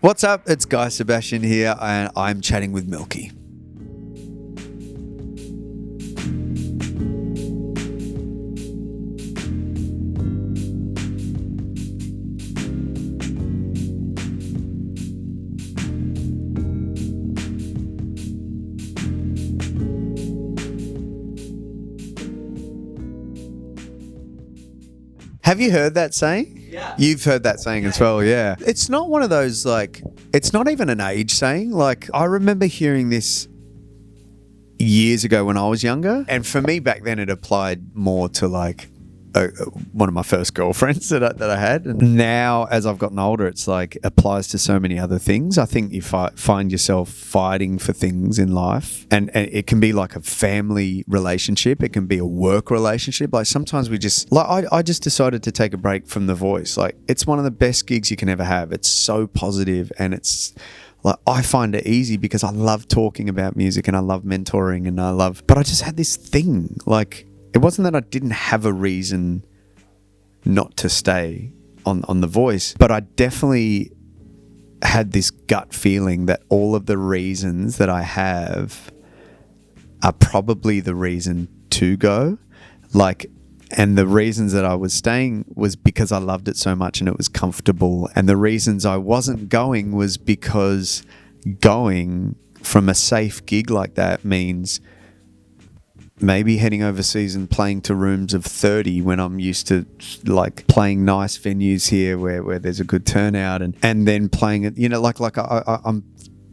What's up? It's Guy Sebastian here, and I'm chatting with Milky. Have you heard that saying? Yeah. You've heard that saying as well, yeah. It's not one of those, like, it's not even an age saying. Like, I remember hearing this years ago when I was younger. And for me back then, it applied more to, like, one of my first girlfriends that I had. And now, as I've gotten older, it's like applies to so many other things. I think you find yourself fighting for things in life, and it can be like a family relationship. It can be a work relationship. Like sometimes we just like I just decided to take a break from The Voice. Like it's one of the best gigs you can ever have. It's so positive, and it's like I find it easy because I love talking about music and I love mentoring and but I just had this thing like. It wasn't that I didn't have a reason not to stay on The Voice, but I definitely had this gut feeling that all of the reasons that I have are probably the reason to go. Like, and the reasons that I was staying was because I loved it so much and it was comfortable. And the reasons I wasn't going was because going from a safe gig like that means maybe heading overseas and playing to rooms of 30 when I'm used to like playing nice venues here where there's a good turnout and then playing it, you know, like I'm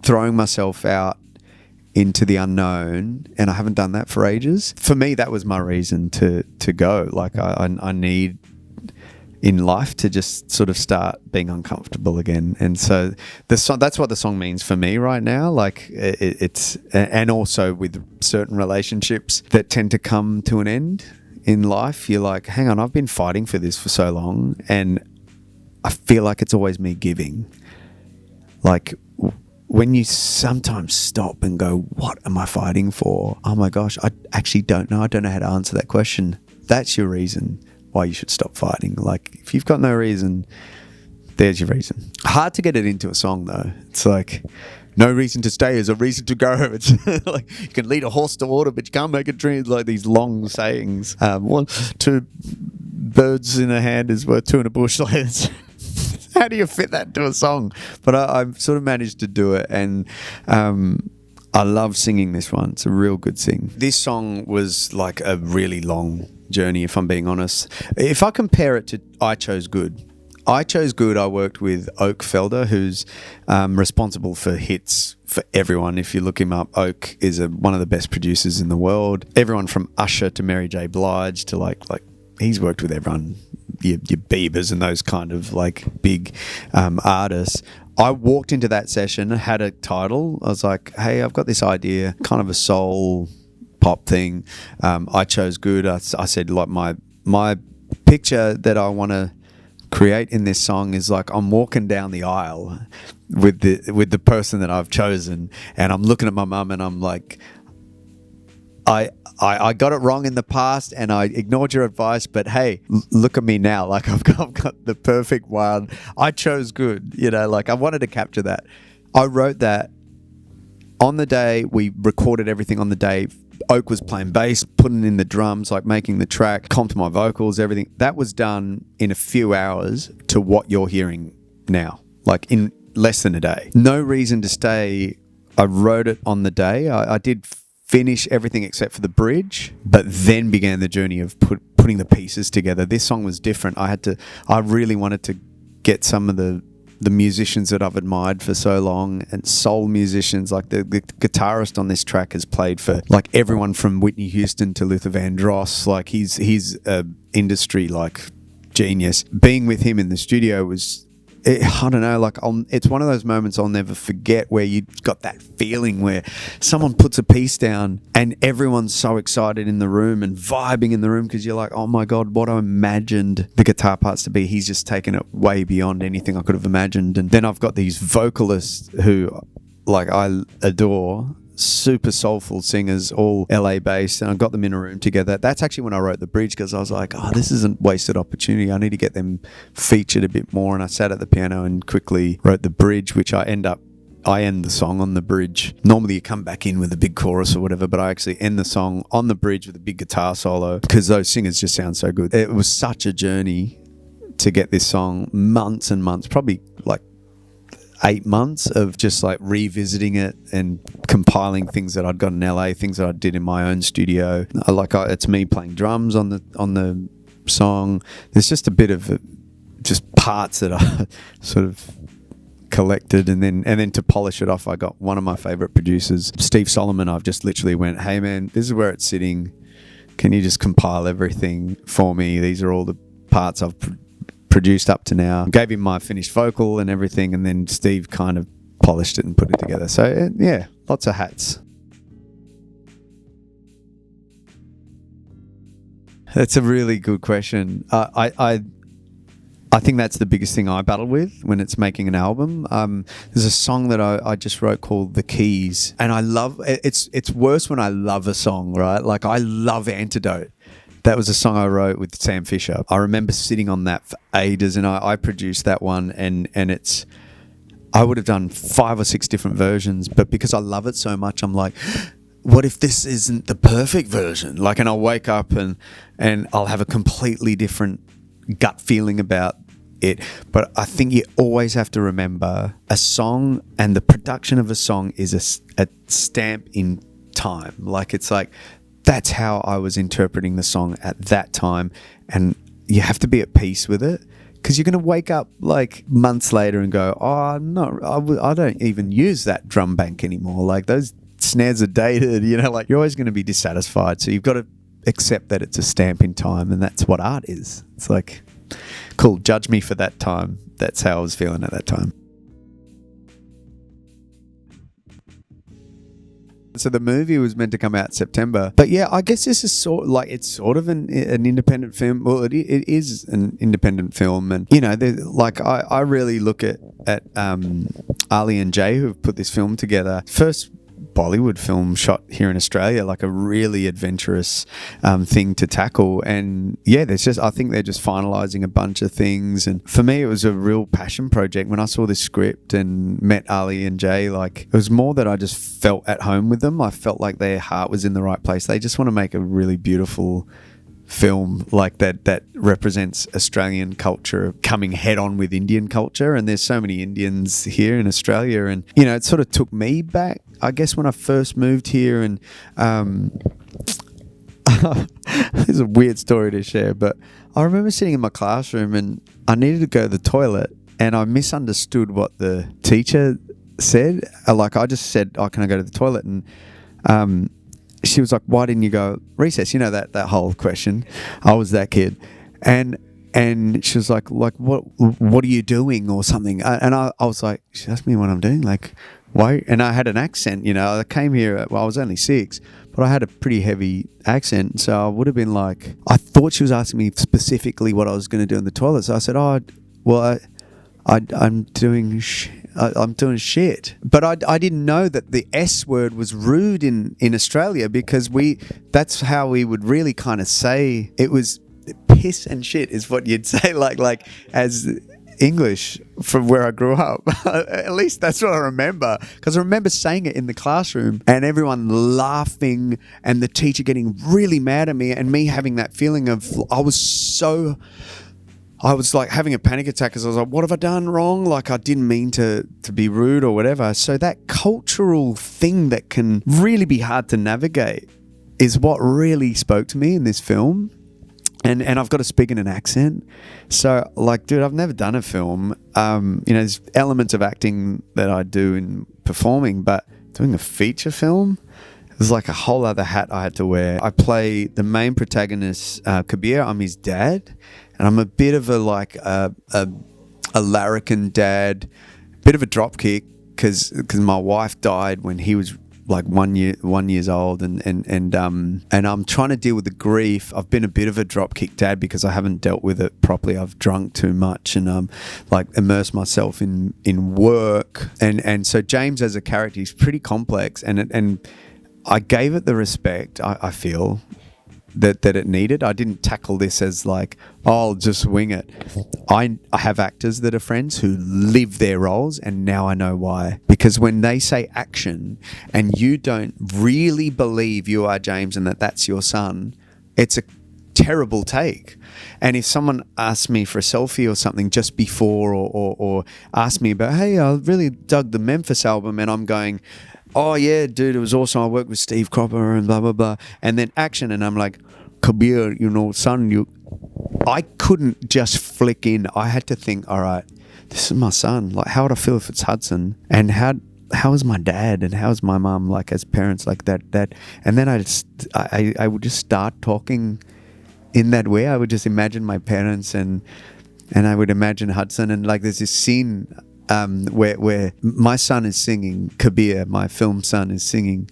throwing myself out into the unknown, and I haven't done that for ages. For me, that was my reason to go. Like I need in life to just sort of start being uncomfortable again. And so that's what the song means for me right now. Like it's, and also with certain relationships that tend to come to an end in life, you're like, hang on, I've been fighting for this for so long. And I feel like it's always me giving. Like when you sometimes stop and go, what am I fighting for? Oh my gosh, I actually don't know. I don't know how to answer that question. That's your reason why you should stop fighting. Like if you've got no reason, there's your reason. Hard to get it into a song though. It's like no reason to stay is a reason to go. It's like you can lead a horse to water, but you can't make it drink. Like these long sayings. Two birds in a hand is worth two in a bush. Like how do you fit that into a song? But I've sort of managed to do it, and I love singing this one. It's a real good sing. This song was like a really long journey, if I'm being honest. If I compare it to I Chose Good, I worked with Oak Felder, who's responsible for hits for everyone. If you look him up, Oak is one of the best producers in the world. Everyone from Usher to Mary J. Blige to like he's worked with everyone, your Biebers and those kind of like big artists. I walked into that session, had a title. I was like, hey, I've got this idea, kind of a soul pop thing. I chose good. I said like my picture that I want to create in this song is like I'm walking down the aisle with the person that I've chosen, and I'm looking at my mum and I'm like, I got it wrong in the past and I ignored your advice, but hey, look at me now. Like I've got the perfect one. I chose good, you know, like I wanted to capture that. I wrote that on the day. We recorded everything on the day. Oak was playing bass, putting in the drums, like making the track, comped my vocals, everything. That was done in a few hours to what you're hearing now, like in less than a day. No reason to stay. I wrote it on the day. I did finish everything except for the bridge, but then began the journey of putting the pieces together. This song was different. I really wanted to get some of the musicians that I've admired for so long, and soul musicians. Like the guitarist on this track has played for like everyone from Whitney Houston to Luther Vandross. Like he's a industry like genius. Being with him in the studio was, I don't know, like it's one of those moments I'll never forget where you got that feeling where someone puts a piece down and everyone's so excited in the room and vibing in the room because you're like, oh my God, what I imagined the guitar parts to be, he's just taken it way beyond anything I could have imagined. And then I've got these vocalists who like I adore super soulful singers, all LA based, and I got them in a room together. That's actually when I wrote the bridge, because I was like, oh, this isn't wasted opportunity. I need to get them featured a bit more. And I sat at the piano and quickly wrote the bridge, which I end the song on the bridge. Normally you come back in with a big chorus or whatever, but I actually end the song on the bridge with a big guitar solo, because those singers just sound so good. It was such a journey to get this song, months and months, probably like 8 months of just like revisiting it and compiling things that I'd got in LA, things that I did in my own studio. It's me playing drums on the song. There's just a bit of just parts that I sort of collected, and then to polish it off, I got one of my favorite producers, Steve Solomon. I've just literally went, hey man, this is where it's sitting. Can you just compile everything for me? These are all the parts I've produced up to now. Gave him my finished vocal and everything, and then Steve kind of polished it and put it together. So yeah, lots of hats. That's a really good question. I think that's the biggest thing I battle with when it's making an album. There's a song that I just wrote called The Keys, and I love it's worse when I love a song, right? Like I love Antidote. That was a song I wrote with Sam Fisher. I remember sitting on that for ages, and I produced that one, and I would have done 5 or 6 different versions, but because I love it so much, I'm like, what if this isn't the perfect version? Like, and I'll wake up and I'll have a completely different gut feeling about it. But I think you always have to remember, a song and the production of a song is a stamp in time. Like, it's like, that's how I was interpreting the song at that time, and you have to be at peace with it, because you're going to wake up like months later and go, oh no, I don't even use that drum bank anymore, like those snares are dated, like you're always going to be dissatisfied. So you've got to accept that it's a stamp in time, and that's what art is. It's like, cool, judge me for that time. That's how I was feeling at that time. So the movie was meant to come out September, but yeah, I guess this is it's sort of an independent film. Well, it is an independent film, and I really look at Ali and Jay, who have put this film together. First Bollywood film shot here in Australia, like a really adventurous thing to tackle. And yeah, I think they're just finalizing a bunch of things. And for me, it was a real passion project. When I saw this script and met Ali and Jay, like, it was more that I just felt at home with them. I felt like their heart was in the right place. They just want to make a really beautiful film like that represents Australian culture coming head on with Indian culture. And there's so many Indians here in Australia, and it sort of took me back, I guess, when I first moved here. And this is a weird story to share, but I remember sitting in my classroom and I needed to go to the toilet, and I misunderstood what the teacher said. Like, I just said, oh, can I go to the toilet? And she was like, why didn't you go recess? That whole question. I was that kid. And she was like, what are you doing or something? And I was like, she asked me what I'm doing. Like, why? And I had an accent, I came here, I was only 6, but I had a pretty heavy accent. So I would have been like, I thought she was asking me specifically what I was going to do in the toilet. So I said, oh, well, I'm doing shit. But I didn't know that the S word was rude in Australia, because that's how we would really kind of say it. Was piss and shit is what you'd say, like as English from where I grew up. At least that's what I remember, because I remember saying it in the classroom and everyone laughing and the teacher getting really mad at me, and me having that feeling of I was like having a panic attack, because I was like, what have I done wrong? Like, I didn't mean to be rude or whatever. So that cultural thing that can really be hard to navigate is what really spoke to me in this film. And I've got to speak in an accent. So, like, dude, I've never done a film. There's elements of acting that I do in performing, but doing a feature film, it was like a whole other hat I had to wear. I play the main protagonist, Kabir. I'm his dad. And I'm a bit of a larrikin dad, bit of a dropkick, because my wife died when he was like 1 years old, and I'm trying to deal with the grief. I've been a bit of a dropkick dad because I haven't dealt with it properly. I've drunk too much and like immersed myself in work, and so James as a character, he's pretty complex, and I gave it the respect I feel that it needed. I didn't tackle this as like, oh, I'll just wing it. I have actors that are friends who live their roles, and now I know why. Because when they say action and you don't really believe you are James and that that's your son, it's a terrible take. And if someone asks me for a selfie or something just before or ask me about, hey, I really dug the Memphis album, and I'm going, oh yeah, dude, it was awesome. I worked with Steve Cropper and blah, blah, blah. And then action. And I'm like, Kabir, son, I couldn't just flick in. I had to think, all right, this is my son. Like, how would I feel if it's Hudson? And how is my dad? And how's my mom, like, as parents, like that? And then I would just start talking in that way. I would just imagine my parents and I would imagine Hudson. And like, there's this scene where my son is singing, Kabir, my film son is singing,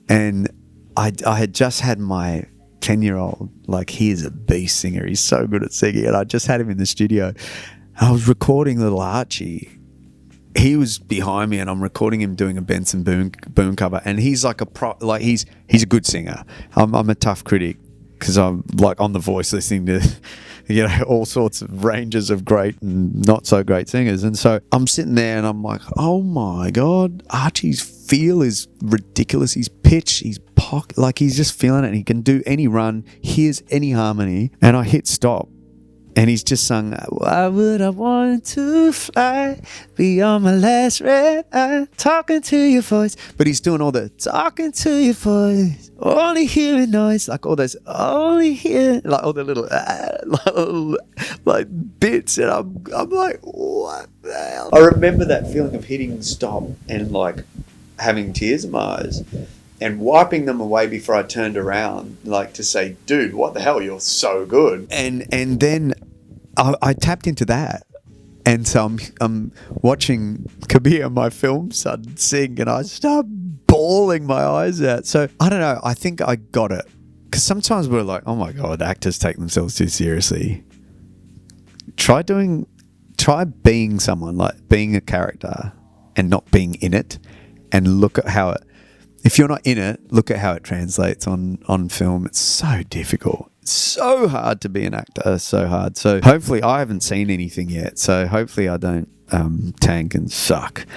and I had just had my 10-year-old, like, he is a beast singer, he's so good at singing, and I just had him in the studio. I was recording little Archie. He was behind me and I'm recording him doing a Benson Boone cover, and he's like he's a good singer. I'm a tough critic because I'm like on The Voice listening to all sorts of ranges of great and not so great singers. And so I'm sitting there and I'm like, oh my God, Archie's feel is ridiculous. His pitch, his pocket, like he's just feeling it, and he can do any run, hears any harmony. And I hit stop and he's just sung, why would I want to fly beyond my last red eye, talking to your voice. But he's doing all the talking to your voice, only hearing noise, like all those, only hearing, like all the little like bits. And I'm like, what the hell? I remember that feeling of hitting stop and like having tears in my eyes and wiping them away before I turned around, like to say, dude, what the hell, you're so good. And then I tapped into that. And so I'm watching Kabir, my film son, sing, and I start bawling my eyes out. So I don't know, I think I got it. Because sometimes we're like, oh my God, actors take themselves too seriously. Try being someone, like being a character and not being in it, and look at how it, if you're not in it, look at how it translates on film. It's so difficult. It's so hard to be an actor. So hard. So hopefully I haven't seen anything yet. So hopefully I don't tank and suck.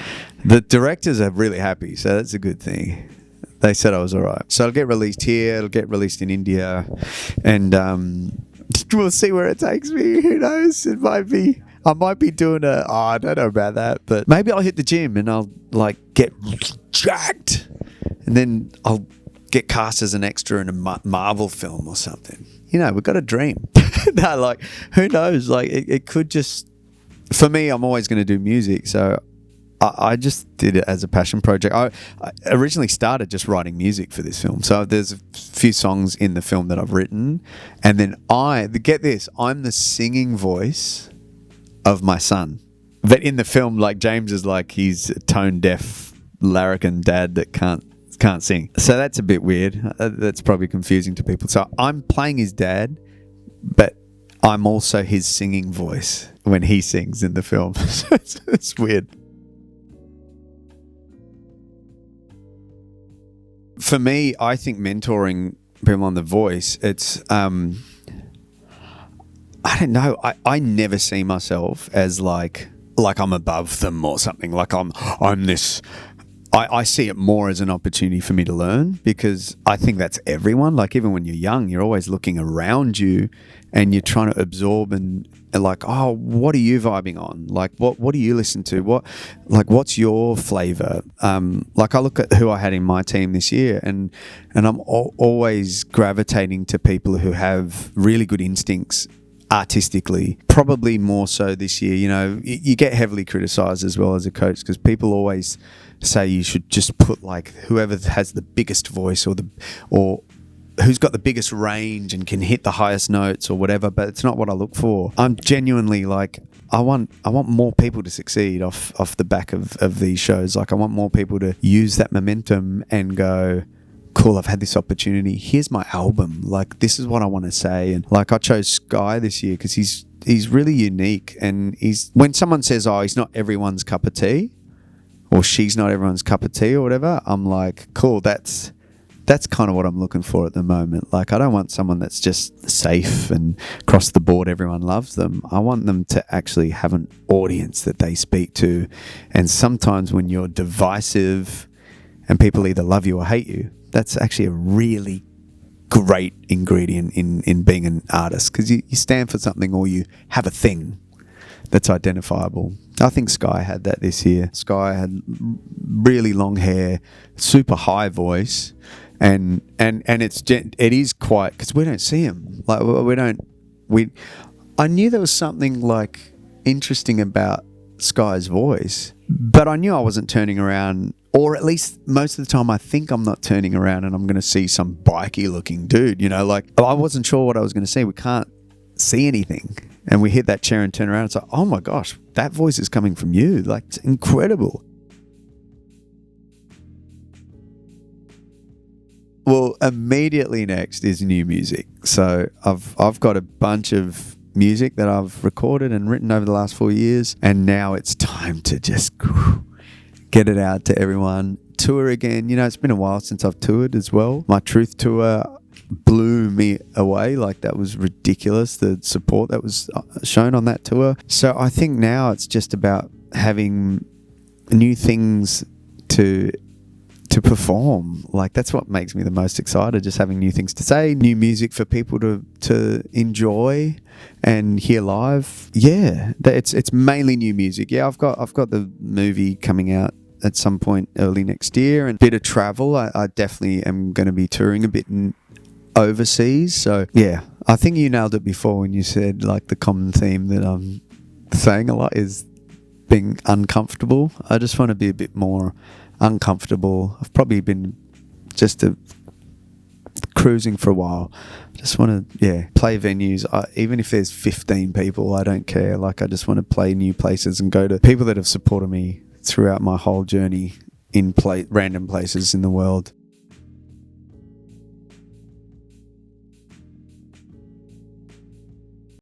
The directors are really happy. So that's a good thing. They said I was all right. So it'll get released here. It'll get released in India. And we'll see where it takes me. Who knows? It might be... I might be doing I don't know about that, but maybe I'll hit the gym and I'll like get jacked, and then I'll get cast as an extra in a Marvel film or something. We've got a dream. No, like, who knows? Like, it could just, for me, I'm always going to do music. So I just did it as a passion project. I originally started just writing music for this film. So there's a few songs in the film that I've written. And then get this, I'm the singing voice of my son. But in the film, like, James is like, he's a tone deaf larrikin dad that can't sing. So that's a bit weird. That's probably confusing to people. So I'm playing his dad, but I'm also his singing voice when he sings in the film. So it's weird. For me, I think mentoring people on The Voice, it's I don't know. I never see myself as like I'm above them or something. Like I'm this. I see it more as an opportunity for me to learn, because I think that's everyone. Like, even when you're young, you're always looking around you and you're trying to absorb and like, oh, what are you vibing on? Like, what do you listen to? What's your flavor? Like, I look at who I had in my team this year, and I'm always gravitating to people who have really good instincts artistically, probably more so this year. You get heavily criticized as well as a coach, because people always say you should just put like whoever has the biggest voice or who's got the biggest range and can hit the highest notes or whatever, but it's not what I look for. I'm genuinely like, I want more people to succeed off the back of these shows. Like, I want more people to use that momentum and go, cool, I've had this opportunity. Here's my album. Like, this is what I want to say. And like, I chose Sky this year because he's really unique. And when someone says, oh, he's not everyone's cup of tea, or she's not everyone's cup of tea, or whatever, I'm like, cool, that's kind of what I'm looking for at the moment. Like, I don't want someone that's just safe and across the board everyone loves them. I want them to actually have an audience that they speak to. And sometimes when you're divisive and people either love you or hate you, that's actually a really great ingredient in being an artist, because you stand for something, or you have a thing that's identifiable. I think Sky had that this year. Sky had really long hair, super high voice, and it is quite, because we don't see him. Like, I knew there was something like interesting about Sky's voice, but I knew I wasn't turning around, or at least most of the time I think I'm not turning around and I'm going to see some bikey looking dude, you know, like I wasn't sure what I was going to see. We can't see anything. And we hit that chair and turn around. It's like, oh my gosh, that voice is coming from you. Like, it's incredible. Well, immediately next is new music. So I've got a bunch of music that I've recorded and written over the last 4 years, and now it's time to just get it out to everyone. Tour again. You know, it's been a while since I've toured as well. My Truth tour blew me away. Like, that was ridiculous, the support that was shown on that tour. So I think now it's just about having new things to perform. Like, that's what makes me the most excited, just having new things to say, new music for people to enjoy and hear live. Yeah, it's mainly new music. Yeah, I've got the movie coming out at some point early next year, and a bit of travel. I definitely am going to be touring a bit overseas. So yeah, I think you nailed it before when you said, like, the common theme that I'm saying a lot is being uncomfortable. I just want to be a bit more uncomfortable. I've probably been just cruising for a while. I just want to play venues. Even if there's 15 people, I don't care. Like, I just want to play new places and go to people that have supported me throughout my whole journey in random places in the world.